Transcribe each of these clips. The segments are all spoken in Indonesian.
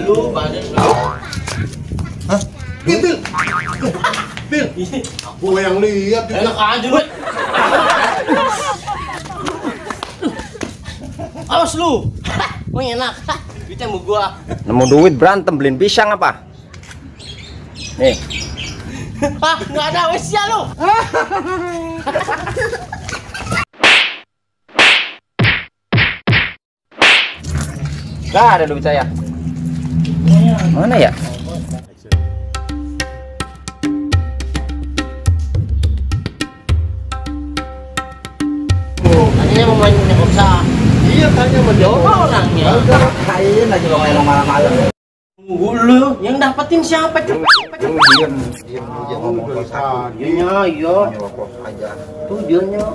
Lu badan lu. Hah? Bil. Bil. Gua yang lihat. Enak aja lu. Awas lu. Mau enak. Duitnya mau gua. Nemu duit berantem beliin pisang apa? Nih. Hah, enggak ada wes ya lu. Gak ada duit saya. Mana ya? Tanya mau main usaha. Iya, tanya sama dia. Coba orangnya. Kain lagi lo malam-malam. Tunggu lu, yang dapetin siapa tuh? Diam dia ngomong kosan. Dianya, iya. Nyokos aja. Tuh dianya.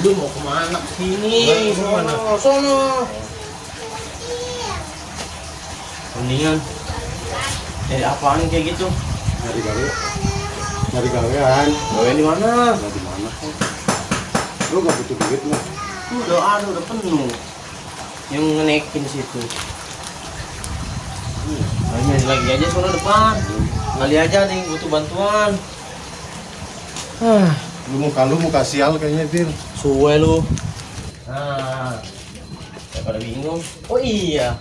Lu mau kemana sini? Sono. Mendingan apaan kayak gitu? Nyari gawe. Nyari gawean. Gawean di mana? Nah, di mana? Lu gak butuh duit lu. Udah ada, udah penuh. Yang ngenekin situ. Nyari lagi aja sono depan. Kali aja nih butuh bantuan. Lu muka sial kayaknya, Bil. Suwe lu. Nah, pada bingung. Oh iya,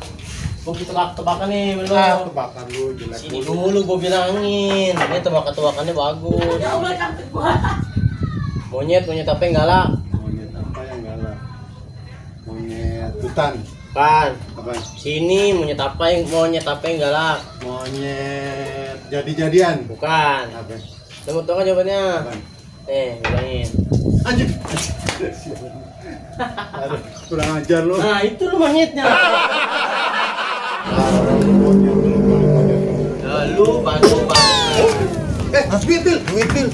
gua tebak-tebakan nih belum. Tebakan lu jelek. Sini dulu gua bilangin. Ini tebak-tebakannya bagus. Monyet apa yang galak? Monyet apa yang galak? Monyet hutan. Kan. Apa? Sini monyet apa yang galak? Monyet jadi-jadian. Bukan. Apa? Tunggu jawabannya. Apa? Bilangin. Anjir. Aduh, kurang ajar lu. Nah, itu lu monyetnya. Lu bantu. Duit, Bil.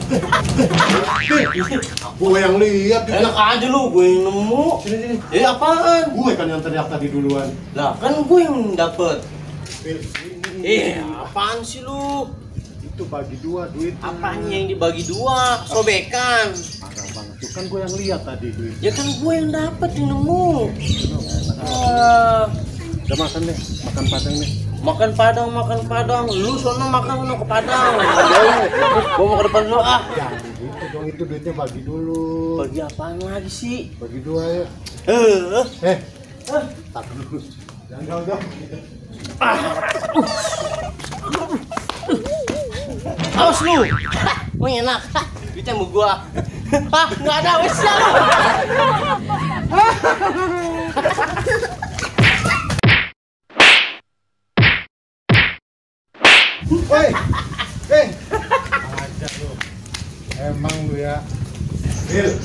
Gua yang lihat. Enak aja lu, gue yang nemu. Sini. Apaan? Gue kan yang teriak tadi duluan. Lah, kan gue yang dapet. Bil, ini. Apaan sih lu? Itu bagi dua duit. Apanya yang dibagi dua? Sobekan. Parah banget. Itu kan gue yang lihat tadi duit. Ya kan gue yang dapet, yang nemu. Udah makan deh, makan padang deh. Makan padang. Lu sono makan ke padang. Gue mau ke depan dulu ah. Jangan gitu dong, itu duitnya bagi dulu. Bagi apaan lagi sih? Bagi dua ya. Tak dulu. Jangan jauh. Awas lu. Mau enak. Duitnya mau gua. Hah, enggak ada wes ya lu. Ajar lu. Emang lu ya. Bil,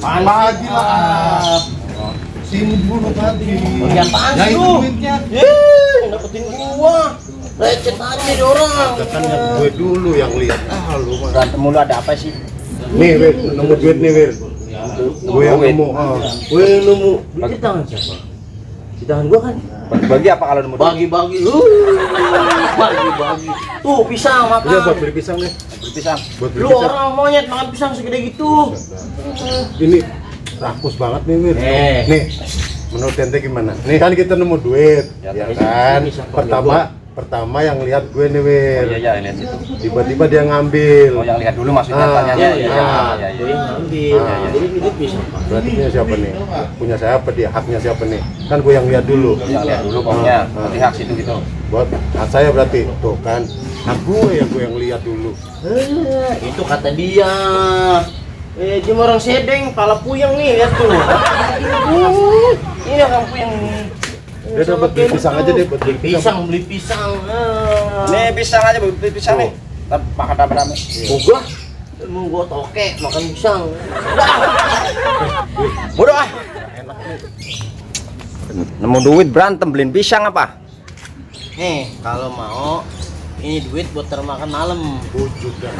Pagi lah. Sini dulu tadi. Bagi apaan Ya sih itu lu? duitnya. Yang dapetin gua. Lecet aja di orang. Kan yang gue dulu yang lihat. Lu mah. Berantem mulu ada apa sih? Nih, Wir, nemu duit nih, Wir. Gue yang nemu. Gue yang nemu. Duit di tangan siapa? Di tangan gua kan. Bagi apa kalau nemu duit? Bagi-bagi. Bagi-bagi. Tuh pisang makan. Iya, buat beli pisang nih. Beli pisang. Buat beli Lu pisang. orang monyet makan pisang segede gitu. Ini rakus banget nih, Wir. Eh. Nih, menurut ente gimana? Nih kan kita nemu duit, Ya, ya terus kan? ini siapa? Pertama yang lihat gue nih, Wir. Oh iya, lihat situ. Tiba-tiba dia ngambil. Oh yang lihat dulu maksudnya tanya. Iya. Iya. Gue yang ngambil. Ah. Jadi duit pisang. Berarti punya siapa nih? Punya siapa dia? Haknya siapa nih? Kan gue yang lihat dulu. Yang lihat dulu pokoknya. Berarti hak situ gitu. Buat hak saya berarti. Tuh kan. Hak gue yang lihat dulu. Itu kata dia. Dia orang sedeng, pala puyeng nih, lihat tuh. Ini orang puyeng nih. Dia dapat beli pisang aja deh, buat beli pisang. Beli pisang. Nih pisang aja, beli pisang nih. Ntar makan rame-rame. Gua mau gua toke makan pisang. Bodoh ah. Nemu duit berantem beliin pisang apa? Nih, kalau mau ini duit buat termakan malam. Bujuk dah.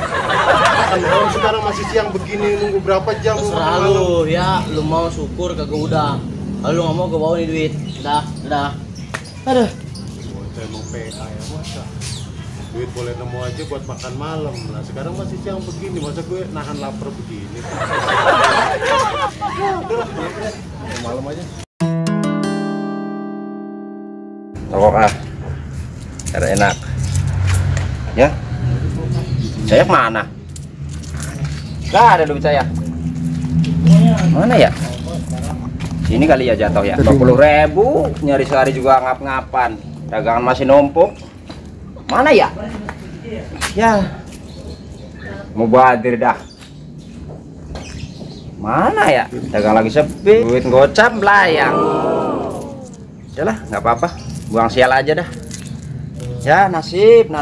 Kan orang sekarang masih siang begini, nunggu berapa jam? Terserah lu, ya lu mau syukur kagak udah. Kalau lu nggak mau gue bawa nih duit. Udah. Aduh. Saya mau PA ya masa. Duit boleh nemu aja buat makan malam. Nah sekarang masih siang begini, masa gue nahan lapar begini. Malam aja. Tolong biar enak. Ya. Saya mana? Gak ada duit saya. Mana ya? Sini kali ya jatuh ya. 20.000 nyari sehari juga ngap-ngapan. Dagangan masih numpuk. Mana ya? Ya. Mau badir dah. Mana ya? Dagang lagi sepi. Duit gocap belayang. Udahlah, nggak apa-apa. Buang sial aja dah. Ya nasib.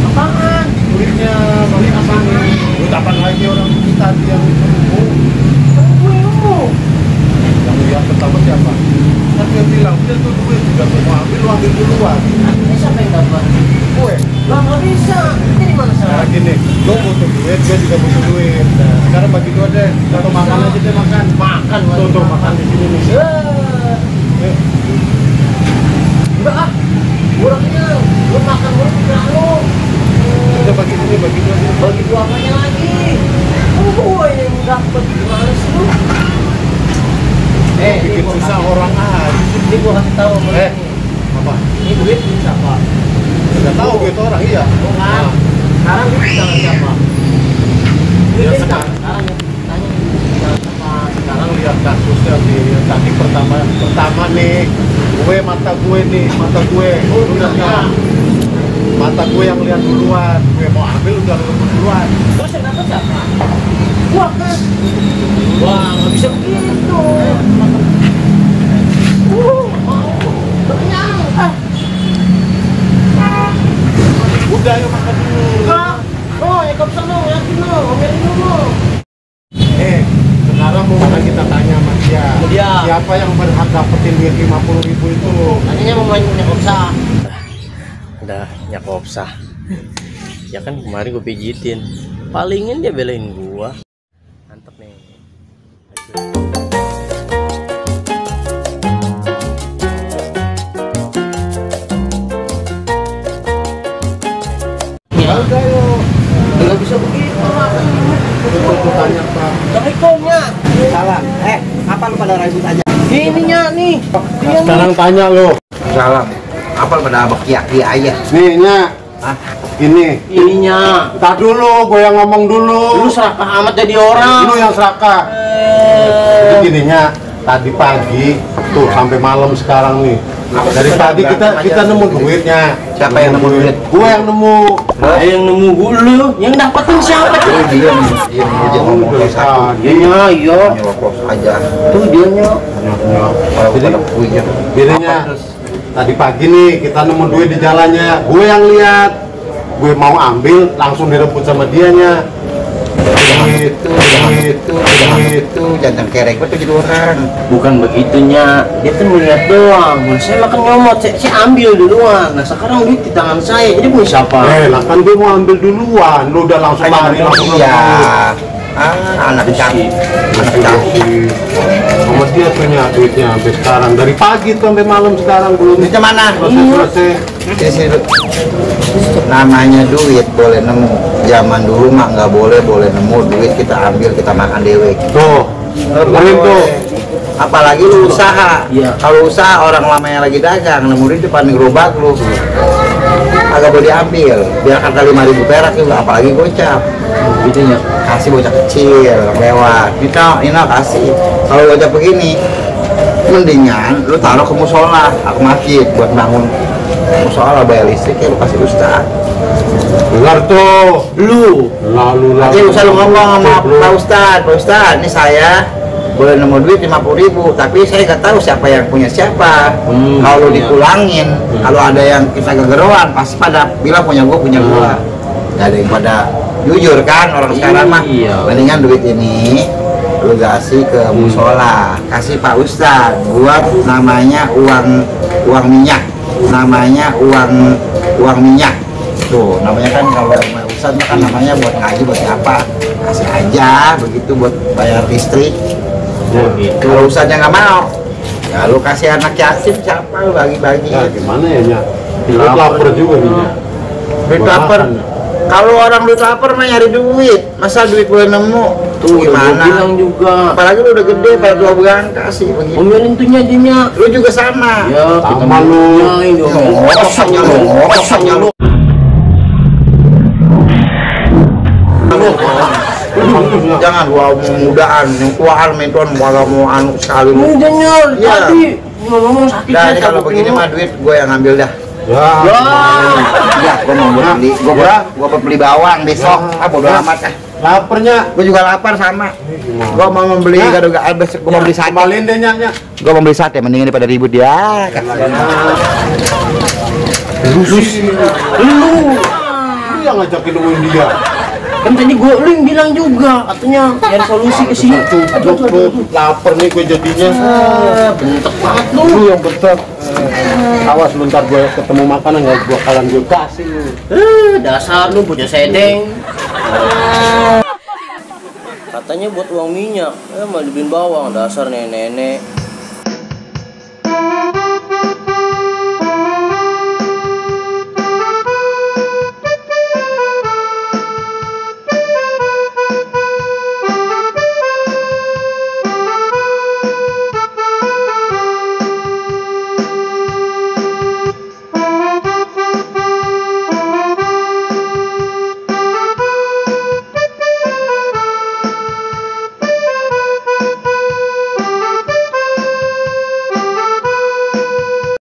Apaan? Duitnya balik apaan nih? Duit apaan lagi orang kita yang nemu? Yang lihat pertama siapa? Kan dia bilang, dia tuh duit juga mau ambil, lu ambil duluan. Ini siapa yang dapat? Gue. Lah nggak bisa. Ini di mana Nah gini, lu butuh duit, gue juga butuh duit. Nah, sekarang bagi gue deh, satu makan aja deh makan. Makan. Tuh makan di sini nih. Eh, Enggak ah. Kurang kenyang. Lu makan mulu pikiran lu. Udah bagi sini, bagi dua sini. Bagi dua apanya lagi? Gue yang dapat gimana sih lu? Bikin susah orang aja. Ini gua kasih tahu sama lu. Apa? Ini duit siapa? Udah tahu duit orang, iya. Bukan. Sekarang duit di tangan siapa? Duit Ya, di sekarang. tangan. Sekarang yang di tangan siapa? Sekarang lihat kasusnya nih, tadi pertama nih, mata gue lu lihat nggak? Mata gue yang lihat duluan, gue mau ambil udah lu duluan. Terus yang dapat siapa? Gua kan. Wah, nggak bisa begitu. Mau. Kenyang. Udah yuk makan dulu. Enggak. Oh, ya kau seneng, yakin lo, omelin dulu. Sekarang mau kita tanya sama dia. Dia. Siapa yang berhak dapetin duit 50.000 itu? Tanyanya mau main punya kopsa. Udah nyak kopsa. Ya kan kemarin gue pijitin. Palingin dia belain gua. Mantep nih. Udah yuk. Nggak bisa begitu makan. Coba tanya Pak. Assalamualumnya. Salam. Apa lu pada ribut aja? Ininya nih. Dia Sekarang tanya lo. Salam. Apa lu pada abak kiai aja? Nih, Nya. Hah? Ini. ininya. Ntar dulu, gue yang ngomong dulu. Lu serakah amat jadi orang. Lu yang serakah. Jadi gininya, tadi pagi tuh sampai malam sekarang nih. Dari tadi kita nemu duitnya. Siapa yang nemu duit? Gue yang nemu. Nah, yang nemu lu, yang dapetin siapa? Tuh dia aja ngomong kayak satu. Iya, iya. Nyokos aja. Tuh dia nyok. Kalau Jadi- pada punya. Gininya, tadi pagi nih kita nemu duit di jalannya. Gue yang lihat. Gue mau ambil, langsung direbut sama dianya. Itu jantan kerek betul jadi orang. Bukan begitunya, dia tuh melihat doang. Nah, saya makan nyomot, saya ambil duluan. Nah sekarang duit di tangan saya, jadi punya siapa? Lah kan gue mau ambil duluan. Lu udah langsung lari, langsung Iya. rebut. Anak cantik. Anak cantik. Sama dia punya duitnya sampai sekarang. Dari pagi tuh sampai malam sekarang belum Duitnya mana? selesai. Sini, namanya duit boleh nemu. Zaman dulu mah nggak boleh nemu duit kita ambil kita makan dewe. Tuh, dengerin tuh. Apalagi lu usaha. Iya. Kalau usaha orang lamanya lagi dagang nemu duit depan gerobak lu. Agak boleh diambil. Biar kata 5.000 perak itu apalagi gocap. Itunya. Kasih bocah kecil lewat. Ini kasih. Kalau gocap begini mendingan lu taruh ke musola, aku masjid buat bangun musola bayar listrik ya lu kasih ustaz. Dengar tuh. Lu. Lalu Nanti usah lu ngomong sama Pak Ustaz, ini saya boleh nemu duit 50.000, tapi saya nggak tahu siapa yang punya siapa. Kalau iya. dipulangin, kalau ada yang kita gegeruan, pasti pada bilang punya gua. Nggak ada yang pada jujur kan orang sekarang mah. Iya. Mendingan duit ini lu kasih ke musola, kasih Pak Ustaz buat namanya uang minyak, namanya uang minyak. Tuh, namanya kan kalau rumah urusan kan namanya buat ngaji buat apa? Kasih aja begitu buat bayar listrik. Gitu. Kalau urusannya nggak mau, ya lu kasih anak yatim siapa lu bagi-bagi. Ya gimana ya Nya? Duit lapar juga nih Nya. Duit Buat lapar. makan. Kalau orang duit lapar mah nyari duit, masa duit boleh nemu? Tuh udah gua Gimana? bilang juga. Apalagi lu udah gede, pada tua berangka sih begitu. Omelin tuh nyadinya. Lu juga sama. Ya, kita Sama lu. nyanyi diomelin. Ngokosnya lu, ngokosnya lu. Jangan gua mudaan, yang tuaan menton kalau mau anu sekali lu. Udah nyol, Iya. tadi ngomong sakit. Dah ini kalau begini mah duit gua yang ngambil dah. Ya. Ya, gua mau beli, gua beli bawang besok. Ah bodo amat ah. Laparnya. Gua juga lapar sama. Gua mau membeli gado-gado besok gua mau beli sate. Kembaliin deh Nya. Gua mau beli sate mendingan daripada ribut ya. Lu yang ngajakin nemuin dia. Kan tadi gue lu yang bilang juga katanya nyari solusi ke sini. Aduh, lapar nih gue jadinya. Bentek banget lu. Lu yang betul. Awas lu ntar gue ketemu makanan nggak gue kalian gue kasih lu. Dasar lu bocah sedeng. Katanya buat uang minyak, malah dibeliin bawang. Dasar nenek-nenek.